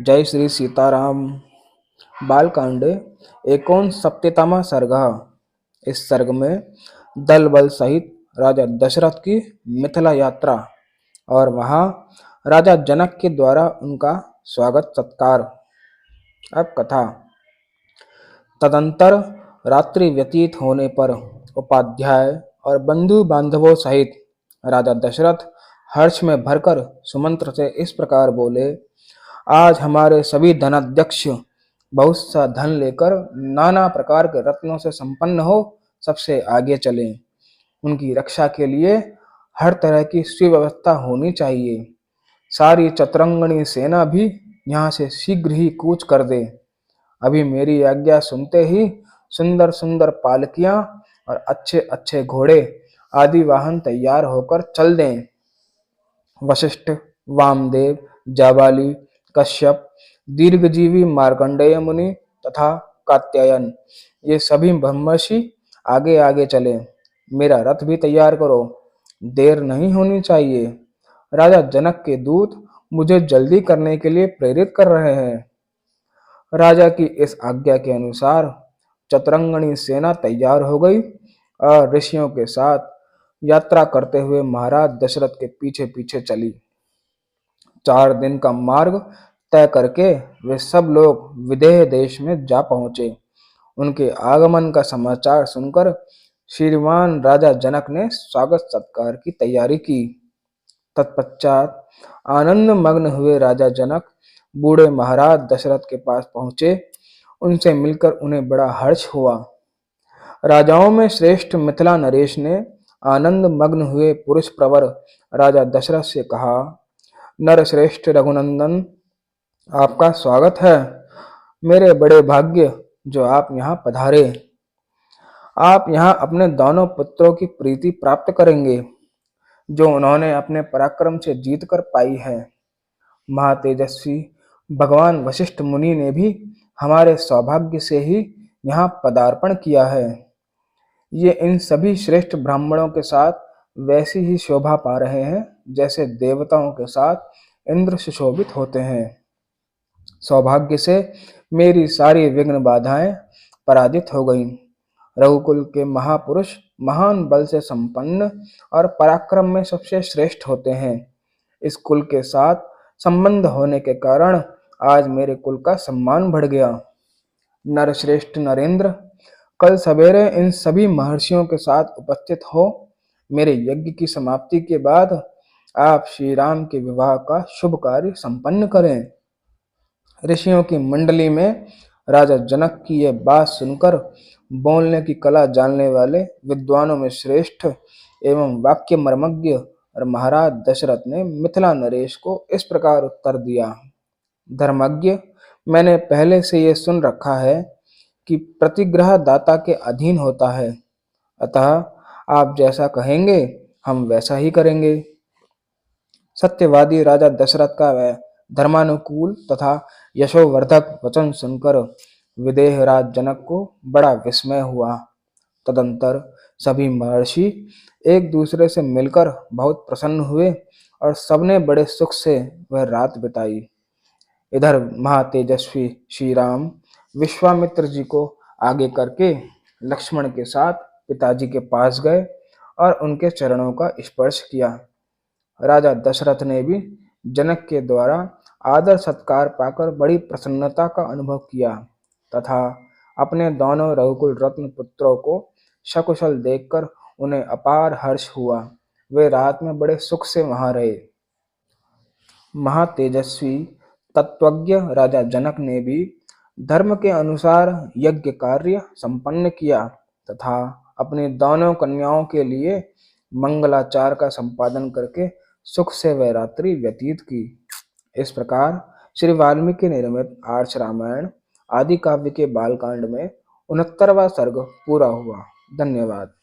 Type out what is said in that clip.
जय श्री सीताराम। बालकांड 59वां सर्ग। इस सर्ग में दल बल सहित राजा दशरथ की मिथिला यात्रा और वहां राजा जनक के द्वारा उनका स्वागत सत्कार। अब कथा। तदंतर रात्रि व्यतीत होने पर उपाध्याय और बंधु बांधवों सहित राजा दशरथ हर्ष में भरकर सुमंत्र से इस प्रकार बोले। आज हमारे सभी धनाध्यक्ष बहुत सा धन लेकर नाना प्रकार के रत्नों से संपन्न हो सबसे आगे चले। उनकी रक्षा के लिए हर तरह की सुव्यवस्था होनी चाहिए। सारी चतुरंगनी सेना भी यहाँ से शीघ्र ही कूच कर दे। अभी मेरी आज्ञा सुनते ही सुंदर सुंदर पालकियां और अच्छे अच्छे घोड़े आदि वाहन तैयार होकर चल दें। वशिष्ठ, वामदेव, जाबाली, कश्यप, दीर्घजीवी मार्कंडेय मुनि तथा कात्यायन ये सभी ब्रह्मर्षि आगे आगे चले। मेरा रथ भी तैयार करो, देर नहीं होनी चाहिए। राजा जनक के दूत मुझे जल्दी करने के लिए प्रेरित कर रहे हैं। राजा की इस आज्ञा के अनुसार चतुरंगनी सेना तैयार हो गई और ऋषियों के साथ यात्रा करते हुए महाराज दशरथ के पीछे पीछे चली। 4 दिन का मार्ग तय करके वे सब लोग विदेह देश में जा पहुंचे। उनके आगमन का समाचार सुनकर श्रीमान राजा जनक ने स्वागत सत्कार की तैयारी की। तत्पश्चात आनंद मग्न हुए राजा जनक बूढ़े महाराज दशरथ के पास पहुंचे। उनसे मिलकर उन्हें बड़ा हर्ष हुआ। राजाओं में श्रेष्ठ मिथिला नरेश ने आनंद मग्न हुए पुरुष प्रवर राजा दशरथ से कहा, नर श्रेष्ठ रघुनंदन, आपका स्वागत है। मेरे बड़े भाग्य जो आप यहाँ पधारे। आप यहाँ अपने दोनों पुत्रों की प्रीति प्राप्त करेंगे जो उन्होंने अपने पराक्रम से जीत कर पाई है। महातेजस्वी भगवान वशिष्ठ मुनि ने भी हमारे सौभाग्य से ही यहाँ पदार्पण किया है। ये इन सभी श्रेष्ठ ब्राह्मणों के साथ वैसी ही शोभा पा रहे हैं जैसे देवताओं के साथ इंद्र सुशोभित होते हैं। सौभाग्य से मेरी सारी विघ्न बाधाएं पराजित हो गईं। रघुकुल के महापुरुष महान बल से संपन्न और पराक्रम में सबसे श्रेष्ठ होते हैं। इस कुल के साथ संबंध होने के कारण आज मेरे कुल का सम्मान बढ़ गया। नरश्रेष्ठ नरेंद्र, कल सवेरे इन सभी महर्षियों के साथ उपस्थित हो मेरे यज्ञ की समाप्ति के बाद आप श्री राम के विवाह का शुभ कार्य संपन्न करें। ऋषियों की मंडली में राजा जनक की यह बात सुनकर बोलने की कला जानने वाले विद्वानों में श्रेष्ठ एवं वाक्य मर्मज्ञ और महाराज दशरथ ने मिथिला नरेश को इस प्रकार उत्तर दिया। धर्मज्ञ, मैंने पहले से ये सुन रखा है कि प्रतिग्रह दाता के अधीन होता है, अतः आप जैसा कहेंगे हम वैसा ही करेंगे। सत्यवादी राजा दशरथ का वह धर्मानुकूल तथा यशोवर्धक वचन सुनकर विदेहराज जनक को बड़ा विस्मय हुआ। तदंतर सभी महर्षि एक दूसरे से मिलकर बहुत प्रसन्न हुए और सबने बड़े सुख से वह रात बिताई। इधर महातेजस्वी श्री राम विश्वामित्र जी को आगे करके लक्ष्मण के साथ पिताजी के पास गए और उनके चरणों का स्पर्श किया। राजा दशरथ ने भी जनक के द्वारा आदर सत्कार पाकर बड़ी प्रसन्नता का अनुभव किया तथा अपने दोनों रघुकुल रत्न पुत्रों को सकुशल देखकर उन्हें अपार हर्ष हुआ। वे रात में बड़े सुख से वहां रहे। महातेजस्वी तत्वज्ञ राजा जनक ने भी धर्म के अनुसार यज्ञ कार्य संपन्न किया तथा अपनी दोनों कन्याओं के लिए मंगलाचार का संपादन करके सुख से वह रात्रि व्यतीत की। इस प्रकार श्री वाल्मीकि निर्मित आर्ष रामायण आदि काव्य के बालकांड में 69वां सर्ग पूरा हुआ। धन्यवाद।